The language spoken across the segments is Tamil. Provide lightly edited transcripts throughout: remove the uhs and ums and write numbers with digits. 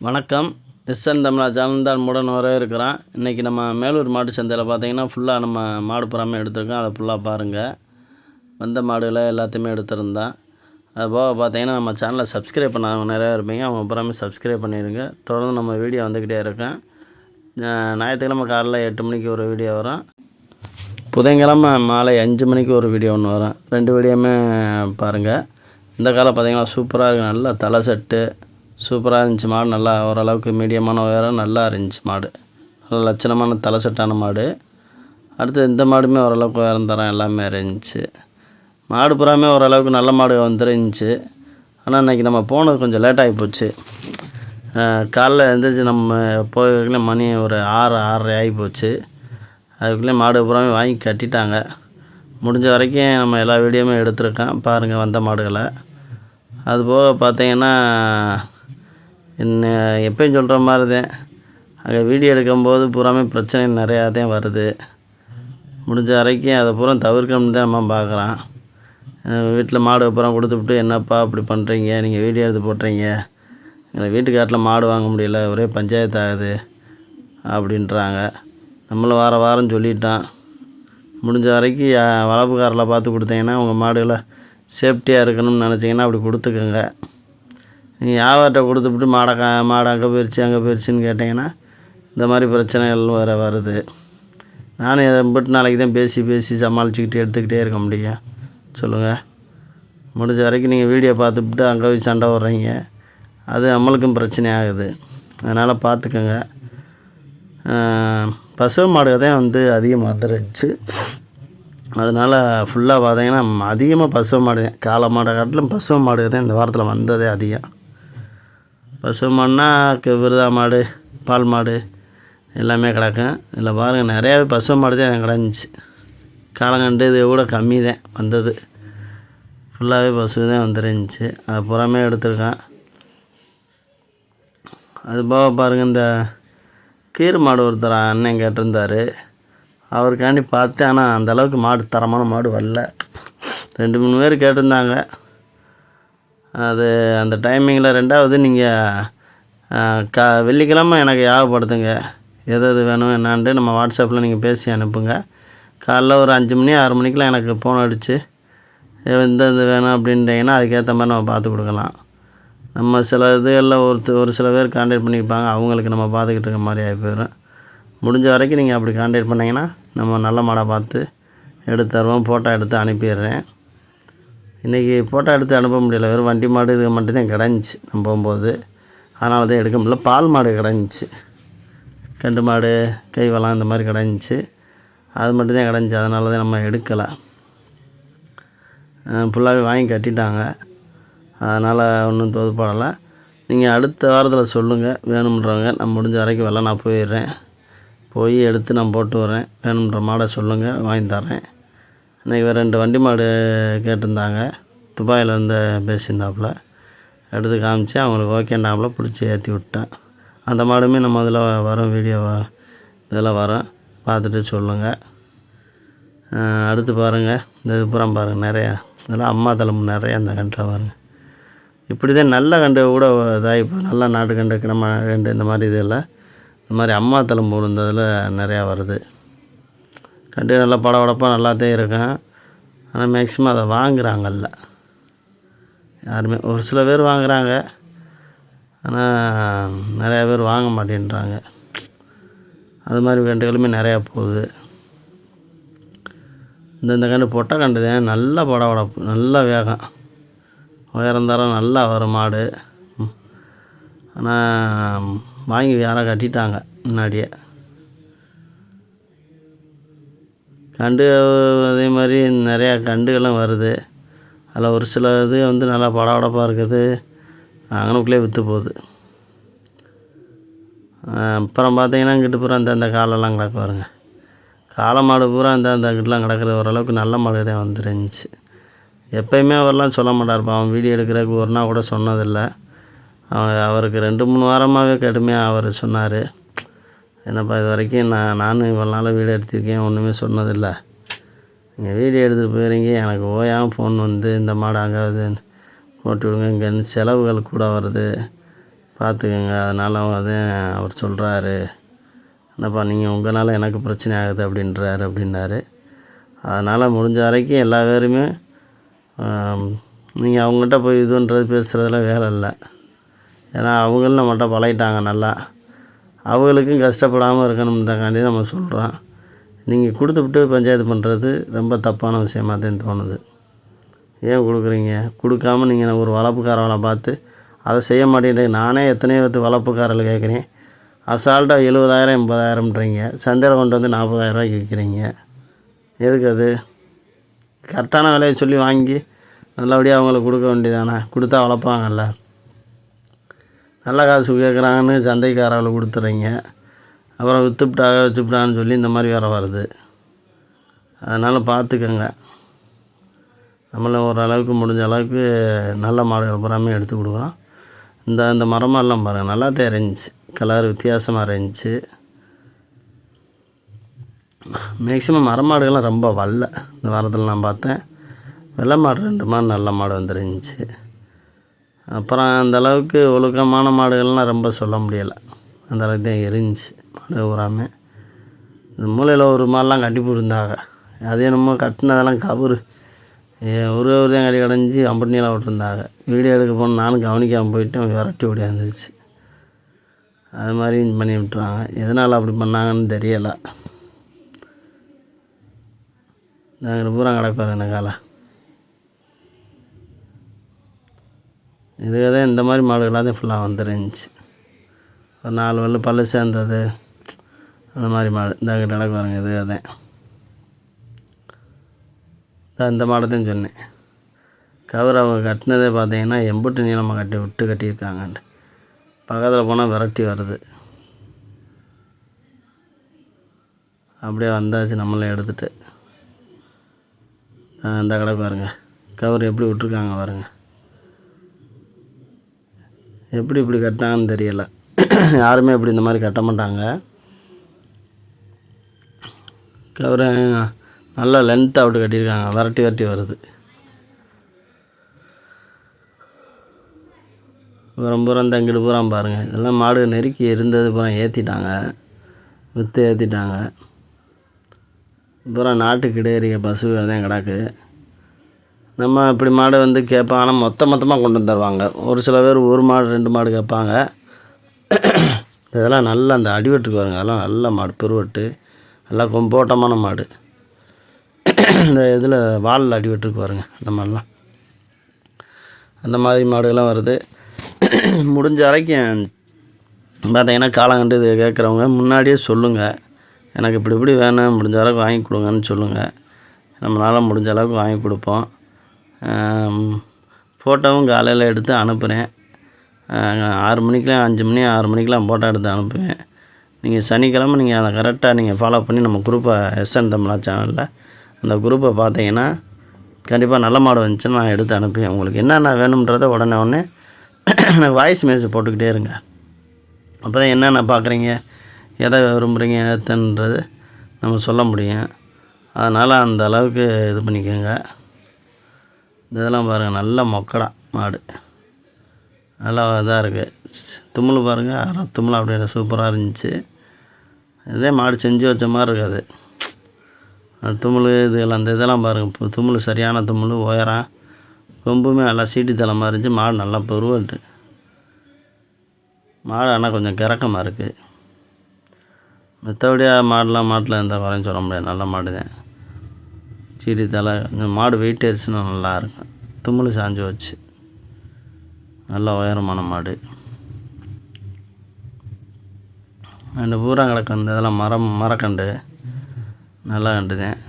வணக்கம். எஸ்என் தமிழா சேனல் மூடன் வரவேற்கிறேன். இன்றைக்கி நம்ம மேலூர் மாட்டு சந்தையில் பார்த்தீங்கன்னா ஃபுல்லாக நம்ம மாடு புறாமே எடுத்திருக்கோம். அதை ஃபுல்லாக பாருங்கள். வந்த மாடுகளை எல்லாத்தையுமே எடுத்திருந்தேன். அது போக பார்த்தீங்கன்னா நம்ம சேனலை சப்ஸ்கிரைப் பண்ணாதவங்க நிறையா இருப்பீங்க. அவங்க புறாமே சப்ஸ்கிரைப் பண்ணிடுங்க. தொடர்ந்து நம்ம வீடியோ வந்துக்கிட்டே இருக்கேன். ஞாயிற்றுக்கிழமை காலையில் 8 மணிக்கு ஒரு வீடியோ வரும். புதன்கிழமை மாலை 5 மணிக்கு ஒரு வீடியோ ஒன்று வரும். 2 வீடியோவுமே பாருங்கள். இந்த காலம் பார்த்தீங்கன்னா சூப்பராக இருக்குது. நல்லா தலை செட்டு சூப்பராக இருந்துச்சு மாடு. நல்லா ஓரளவுக்கு மீடியமான உயரம் நல்லா இருந்துச்சு மாடு. நல்ல லட்சணமான தலை செட்டான மாடு. அடுத்து இந்த மாடுமே ஓரளவுக்கு உயரம் தரம் எல்லாமே இருந்துச்சு. மாடு புறாமே ஓரளவுக்கு நல்ல மாடு வந்துருந்துச்சு. ஆனால் இன்றைக்கி நம்ம போனது கொஞ்சம் லேட்டாகி போச்சு. காலைல எழுந்திரிச்சு நம்ம போய்க்குள்ளே மணி ஒரு 6-6:30 ஆகி போச்சு. அதுக்குள்ளே மாடு புறாமே வாங்கி கட்டிட்டாங்க. முடிஞ்ச வரைக்கும் நம்ம எல்லா வீடியோவுமே எடுத்திருக்கேன். பாருங்கள் வந்த மாடுகளை. அதுபோக பார்த்தீங்கன்னா எப்பயும் சொல்கிற மாதிரி தான் அங்கே வீடியோ எடுக்கும்போது பூராமே பிரச்சனை நிறையா தான் வருது. முடிஞ்ச வரைக்கும் அதை பூரா தவிர்க்கணும்னு தான் நம்ம பார்க்குறோம். வீட்டில் மாடு அப்புறம் கொடுத்துவிட்டு என்னப்பா அப்படி பண்ணுறீங்க, நீங்கள் வீடியோ எடுத்து போட்டுறீங்க, எங்கள் வீட்டுக்காட்டில் மாடு வாங்க முடியல, ஒரே பஞ்சாயத்து ஆகுது அப்படின்றாங்க. நம்மளும் வாரம் சொல்லிட்டோம். முடிஞ்ச வரைக்கும் வளர்ப்புக்காரில் பார்த்து கொடுத்தீங்கன்னா உங்கள் மாடுகளை சேஃப்டியாக இருக்கணும்னு நினச்சிங்கன்னா அப்படி கொடுத்துக்கோங்க. நீங்கள் வியாபாரத்தை கொடுத்துவிட்டு மாடு அங்கே போயிடுச்சுன்னு கேட்டிங்கன்னா இந்த மாதிரி பிரச்சனைகள் வருது. நானும் இதை மட்டும் நாளைக்கு தான் பேசி சமாளிச்சுக்கிட்டு எடுத்துக்கிட்டே இருக்க முடியும். சொல்லுங்கள். முடிஞ்ச வரைக்கும் நீங்கள் வீடியோ பார்த்துவிட்டு அங்கே போய் சண்டை விட்றீங்க, அது நம்மளுக்கும் பிரச்சனை ஆகுது. அதனால் பார்த்துக்கோங்க. பசு மாடு தான் அதிகமாக வந்துருச்சு. அதனால் ஃபுல்லாக பார்த்தீங்கன்னா அதிகமாக பசு மாடு தான். காளை மாடை காட்டிலும் பசு மாடு தான் இந்த வாரத்தில் வந்ததே அதிகம். பசு மாடுனா விருதா மாடு, பால் மாடு எல்லாமே கிடக்கும். இதில் பாருங்கள் நிறையாவே பசு மாடு தான் கிடந்துச்சு. காலங்கண்டு இது கூட கம்மி தான் வந்தது. ஃபுல்லாகவே பசு தான் வந்துருந்துச்சு. அது புறமே எடுத்துருக்கேன். அது போக பாருங்கள் இந்த கீரை மாடு ஒருத்தர் அண்ணன் கேட்டிருந்தார். அவருக்காண்டி பார்த்து, ஆனால் அந்தளவுக்கு மாடு தரமான மாடு வரல. 2-3 பேர் கேட்டிருந்தாங்க. அது அந்த டைமிங்கில். ரெண்டாவது நீங்கள் வெள்ளிக்கிழமை எனக்கு ஞாபகப்படுத்துங்க எது வேணும் என்னான்ட்டு. நம்ம வாட்ஸ்அப்பில் நீங்கள் பேசி அனுப்புங்க. காலைல ஒரு 5 மணி 6 மணிக்கெலாம் எனக்கு ஃபோன் அடித்து இது வேணும் அப்படின்ட்டிங்கன்னா அதுக்கேற்ற மாதிரி நம்ம பார்த்து கொடுக்கலாம். நம்ம சில இதுகளில் ஒரு சில பேர் கான்டாக்ட் பண்ணியிருப்பாங்க, அவங்களுக்கு நம்ம பார்த்துக்கிட்டு இருக்க மாதிரி ஆகி போயிடும். முடிஞ்ச வரைக்கும் நீங்கள் அப்படி கான்டாக்ட் பண்ணிங்கன்னா நம்ம நல்ல மாடாக பார்த்து எடுத்து தருவோம். ஃபோட்டோ எடுத்து அனுப்பிடுறேன். இன்றைக்கி ஃபோட்டோ எடுத்து அனுப்ப முடியல. வெறும் வண்டி மாடு இது மட்டும்தான் கிடந்துச்சு நம்ம போகும்போது. அதனால தான் எடுக்க முடியல. பால் மாடு கிடந்துச்சு, கண்டு மாடு, கைவளம் இந்த மாதிரி கிடந்துச்சு. அது மட்டும்தான் கிடந்துச்சு. அதனால தான் நம்ம எடுக்கலை. ஃபுல்லாகவே வாங்கி கட்டிட்டாங்க. அதனால் ஒன்றும் தோதுப்படலை. நீங்கள் அடுத்த வாரத்தில் சொல்லுங்கள் வேணுன்றவங்க. நான் முடிஞ்ச வரைக்கும் நான் போயிடுறேன். போய் எடுத்து நான் போட்டு வரேன். வேணுன்ற மாடை சொல்லுங்கள், வாங்கி தரேன். இன்றைக்கி 2 வண்டி மாடு கேட்டிருந்தாங்க. துபாயிலேருந்து பேசியிருந்தாப்புல. எடுத்து காமிச்சு அவங்களுக்கு ஓகேண்டாப்பில் பிடிச்சி ஏற்றி விட்டேன். அந்த மாடுமே நம்ம இதில் வரும், வீடியோ இதெல்லாம் வரும், பார்த்துட்டு சொல்லுங்கள். அடுத்து பாருங்கள் இந்த இது புறம் பாருங்கள். நிறையா இதெல்லாம் அம்மா தலைமை நிறையா இந்த கண்டில் பாருங்கள். இப்படி தான் நல்ல கண்டு கூட இதாக இப்போ நல்லா நாட்டு கண்டு, கிடமா கண்டு இந்த மாதிரி இதெல்லாம் இந்த மாதிரி அம்மா தலைம்பு விழுந்ததில் நிறையா வருது. கண்டு நல்லா படபடப்பாக நல்லாத்தான் இருக்கும். ஆனால் மேக்ஸிமம் அதை வாங்குகிறாங்கல்ல யாருமே. ஒரு சில பேர் வாங்குகிறாங்க, ஆனால் நிறையா பேர் வாங்க மாட்டேன்றாங்க. அது மாதிரி கண்டுகளுமே நிறையா போகுது. இந்த கண்டு பொட்டை கண்டு தான் நல்லா படபடப்பு, நல்லா வேகம், உயரந்தரம் நல்லா வரும் மாடு. ஆனால் வாங்கி யாரோ கட்டிட்டாங்க முன்னாடியே. கண்டு அதே மாதிரி நிறையா கண்டுகளும் வருது. அதில் ஒரு சில இது நல்லா படபடப்பாக இருக்குது, அங்கனுக்குள்ளே விற்று போகுது. அப்புறம் பார்த்தீங்கன்னா இங்கிட்டு பூரா இந்த காலெல்லாம் கிடக்கு பாருங்க. காளை மாடு பூரா இந்த கிட்டலாம் கிடக்குறது ஓரளவுக்கு நல்ல மாடு தான் வந்துருந்துச்சு. எப்போயுமே அவரெலாம் சொல்ல மாட்டார்ப்பா. அவன் வீடியோ எடுக்கிறதுக்கு ஒரு நாள் கூட சொன்னதில்லை. அவருக்கு 2-3 வாரமாகவே கடுமையாக அவர் சொன்னார். என்னப்பா இது வரைக்கும் நானும் இவ்வளோ நாள் வீடியோ எடுத்திருக்கேன், ஒன்றுமே சொன்னதில்லை. நீங்கள் வீடியோ எடுத்துகிட்டு போயிடுறீங்க, எனக்கு ஓயாமல் ஃபோன் இந்த மாடு அங்கே போட்டு விடுங்க, இங்கே செலவுகள் கூட வருது, பார்த்துக்கோங்க. அதனால் அவர் சொல்கிறாரு, என்னப்பா நீங்கள் உங்களால் எனக்கு பிரச்சனை ஆகுது அப்படின்னாரு. அதனால் முடிஞ்ச வரைக்கும் எல்லா பேருமே நீங்கள் அவங்ககிட்ட போய் இதுன்றது பேசுகிறதுலாம் வேலை இல்லை. ஏன்னா அவங்களும் நம்மகிட்ட பழகிட்டாங்க நல்லா. அவங்களுக்கும் கஷ்டப்படாமல் இருக்கணுன்றக்காண்டி நம்ம சொல்கிறோம். நீங்கள் கொடுத்துவிட்டு பஞ்சாயத்து பண்ணுறது ரொம்ப தப்பான விஷயமாக தான் தோணுது. ஏன் கொடுக்குறீங்க? கொடுக்காமல் நீங்கள் ஒரு வளர்ப்புக்காரவளை பார்த்து அதை செய்ய மாட்டேன்றீங்க. நானே எத்தனையோ வளர்ப்புக்காரர்கள் கேட்குறேன். அசால்ட்டாக 70,000 80,000ன்றீங்க. சந்தையில் கொண்டு வந்து 40,000 விற்கிறீங்க. எதுக்கு அது? கரெக்டான விலையை சொல்லி வாங்கி நல்லபடியாக அவங்களுக்கு கொடுக்க வேண்டியதானே. கொடுத்தா வளர்ப்பாங்கல்ல. நல்ல காசு கேட்குறாங்கன்னு சந்தைக்காரர்களை கொடுத்துட்றீங்க. அப்புறம் வச்சுப்பிட்டான்னு சொல்லி இந்த மாதிரி வேறு வருது. அதனால் பார்த்துக்கங்க. நம்மளும் ஓரளவுக்கு முடிஞ்ச அளவுக்கு நல்ல மாடுகள் பூராமே எடுத்து கொடுக்குறோம். இந்த மரமெல்லாம் பாருங்கள், நல்லா தான் இருந்துச்சு. கலர் வித்தியாசமாக இருந்துச்சு. மேக்ஸிமம் மரமாடுகள்லாம் ரொம்ப வரல. இந்த வாரத்தில் நான் பார்த்தேன். வெள்ளை மாடு 2 மாடு நல்ல மாடு வந்துருந்துச்சு. அப்புறம் அந்தளவுக்கு ஒழுக்கமான மாடுகள்லாம் ரொம்ப சொல்ல முடியலை. அந்தளவுக்கு தான் இருந்துச்சு மாடு பூராமே. இந்த மூலையில் ஒரு மாடெலாம் கட்டி போட்டிருந்தாங்க. அது என்னமோ கட்டினதெல்லாம் கவுரு ஒரு தான் கட்டி கடைஞ்சி அம்பட்டினியில் விட்டுருந்தாங்க. வீடியோ எடுக்க போன நானும் கவனிக்காமல் போயிட்டு விரட்டி ஓடியாந்துருச்சு. அது மாதிரி பண்ணி விட்டுறாங்க. எதனால் அப்படி பண்ணாங்கன்னு தெரியலை. நாங்கள் பூரா கிடப்பார் இந்த காலை. இதுக்காக தான் இந்த மாதிரி மாடுகளாக தான் ஃபுல்லாக வந்துருந்துச்சு. ஒரு 4 பல்லு சேர்ந்தது அந்த மாதிரி மாடு இந்த கிடக்குவாருங்க. இதுக்காக தான் இந்த மாடை தான் சொன்னேன். கவர் அவங்க கட்டினதே பார்த்தீங்கன்னா எம்புட்டு நீளமாக கட்டியிருக்காங்கன்ட்டு. பக்கத்தில் போனால் விரட்டி வருது. அப்படியே வந்தாச்சு நம்மளே எடுத்துகிட்டு. இந்த கடை பாருங்கள், கவர் எப்படி விட்டுருக்காங்க பாருங்கள். எப்படி இப்படி கட்டினாங்கன்னு தெரியலை. யாருமே இப்படி இந்த மாதிரி கட்ட மாட்டாங்க. கவரை நல்லா லென்த்தாக விட்டு கட்டியிருக்காங்க. விரட்டி வருது. பூரா தங்கிட்டு பூரா பாருங்கள். இதெல்லாம் மாடு நெருக்கி இருந்தது பூரா ஏற்றிட்டாங்க, ஏற்றிட்டாங்க. பூரா நாட்டுக்கு இடையறிய பசுகள் தான் கிடக்கு. நம்ம இப்படி மாடு வந்து கேட்பாங்க. ஆனால் மொத்தமாக கொண்டு வந்து தருவாங்க. ஒரு சில பேர் 1 மாடு 2 மாடு கேட்பாங்க. இதெல்லாம் நல்லா அந்த அடிவெட்டுக்கு வருங்க. அதெல்லாம் நல்ல மாடு, பெருவெட்டு, நல்லா கொம்போட்டமான மாடு. இந்த இதில் வாலில் அடிவெட்டுக்கு வருங்க. அந்த மாதிரிலாம் அந்த மாதிரி மாடுகள்லாம் வருது. முடிஞ்ச வரைக்கும் பார்த்தீங்கன்னா காலங்கண்டு இது கேட்குறவங்க முன்னாடியே சொல்லுங்கள். எனக்கு இப்படி வேணும், முடிஞ்ச அளவுக்கு வாங்கி கொடுங்கன்னு சொல்லுங்கள். நம்மளால் முடிஞ்ச அளவுக்கு வாங்கி கொடுப்போம். ஃபோட்டோவும் காலையில் எடுத்து அனுப்புகிறேன். 6 மணிக்கெலாம் 5 மணி 6 மணிக்கெலாம் ஃபோட்டோ எடுத்து அனுப்புவேன். நீங்கள் சனிக்கிழமை நீங்கள் அதை கரெக்டாக நீங்கள் ஃபாலோ பண்ணி நம்ம குரூப்பை எஸ்என் தமிழா சேனலில் அந்த குரூப்பை பார்த்தீங்கன்னா கண்டிப்பாக நல்ல மாடு வந்துச்சுன்னா நான் எடுத்து அனுப்புவேன். உங்களுக்கு என்னென்ன வேணுன்றதை உடனே எனக்கு வாய்ஸ் மெசேஜ் போட்டுக்கிட்டே இருங்க. அப்போ தான் என்னென்ன பார்க்குறீங்க, எதை விரும்புகிறீங்க ஏத்தன்றது நம்ம சொல்ல முடியும். அதனால் அந்த அளவுக்கு இது பண்ணிக்கோங்க. இதெல்லாம் பாருங்கள், நல்ல மொக்கடா மாடு, நல்லா இதாக இருக்குது. தும்முள் பாருங்கள், அரை தும்முள் அப்படியே சூப்பராக இருந்துச்சு. இதே மாடு செஞ்சு வச்ச மாதிரி இருக்காது. அந்த தும்முள் இதெல்லாம் அந்த இதெல்லாம் பாருங்கள். இப்போ தும்முள் சரியான தும்முள், உயரம், கொம்புமே நல்லா சீட்டி தலைமாக இருந்துச்சு. மாடு நல்லா பெருவட்டு மாடு. ஆனால் கொஞ்சம் கிறக்கமாக இருக்குது. மற்றபடியாக மாட்டில் எந்த குறையும் சொல்ல முடியாது. நல்ல மாடு தான். சீடி தலை இந்த மாடு வெயிட் ஆயிடுச்சுன்னா நல்லாயிருக்கும். தும்முள் சாஞ்சு வச்சு நல்ல உயரமான மாடு. ரெண்டு பூரா கிடக்கு. இந்த இதெல்லாம் மரக்கண்டு நல்லா கண்டு தான்.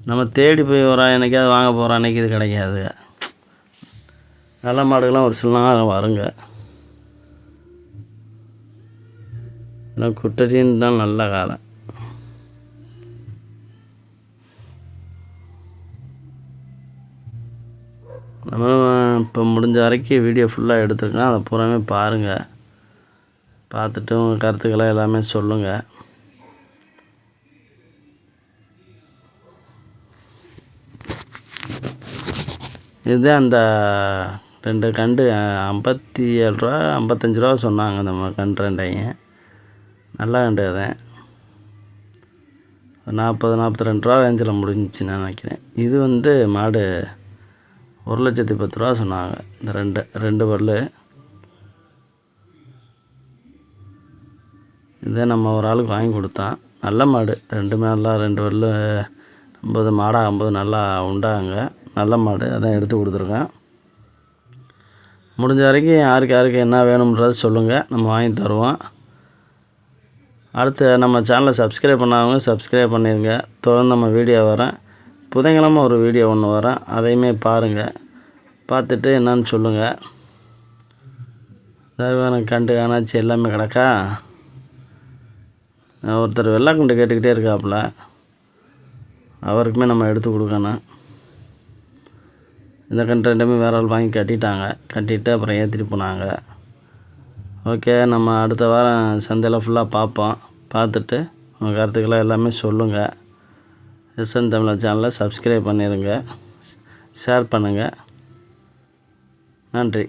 நம்ம தேடி போய் வரோம், என்றைக்காவது வாங்க போகிறோம், அன்றைக்கி இது கிடைக்காது. நல்ல மாடுகள்லாம் ஒரு சில நாள் வருங்க. இதெல்லாம் குட்டரின்னு தான் நல்ல காலம். நம்ம இப்போ முடிஞ்ச வரைக்கும் வீடியோ ஃபுல்லாக எடுத்துருக்கோம். அதை பூராமே பாருங்கள். பார்த்துட்டு உங்கள் கருத்துக்களை எல்லாமே சொல்லுங்கள். இதுதான் அந்த 2 கண்டு 57 ரூபா 55 ரூபா சொன்னாங்க இந்த கன்று ரெண்டையும். நல்ல கண்டு அதான் 40-42 ரூபா ரேஞ்சில் முடிஞ்சிச்சுன்னு நினைக்கிறேன். இது வந்து மாடு 1,10,000 சொன்னாங்க. இந்த ரெண்டு பல்லு. இதை நம்ம ஒரு ஆளுக்கு வாங்கி கொடுத்தான். நல்ல மாடு, 2 பல்லு 50 மாடாகும்போது நல்லா உண்டாங்க. நல்ல மாடு, அதான் எடுத்து கொடுத்துருக்கேன். முடிஞ்ச வரைக்கும் யாருக்கு என்ன வேணும்ன்றதை சொல்லுங்கள், நம்ம வாங்கி தருவோம். அடுத்து நம்ம சேனலை சப்ஸ்கிரைப் பண்ணாதவங்க சப்ஸ்கிரைப் பண்ணிடுங்க. தொடர்ந்து நம்ம வீடியோ வரேன். புதன்கிழமை ஒரு வீடியோ ஒன்று வரேன், அதையுமே பாருங்கள். பார்த்துட்டு என்னன்னு சொல்லுங்கள். தருவான கண்டு காணாச்சி எல்லாமே கிடக்கா. ஒருத்தர் வெள்ளாக்கண்டு கேட்டுக்கிட்டே இருக்காப்புல, அவருக்குமே நம்ம எடுத்து கொடுக்கணும். இந்த கண்டு ரெண்டுமே வேறு ஆள் வாங்கி கட்டிட்டு அப்புறம் ஏற்றிட்டு போனாங்க. ஓகே, நம்ம அடுத்த வாரம் சந்தையில் ஃபுல்லாக பார்ப்போம். பார்த்துட்டு உங்கள் கருத்துக்களை எல்லாமே சொல்லுங்கள். எஸ்என் தமிழ் சேனலை சப்ஸ்கிரைப் பண்ணிடுங்க, ஷேர் பண்ணுங்கள். நன்றி.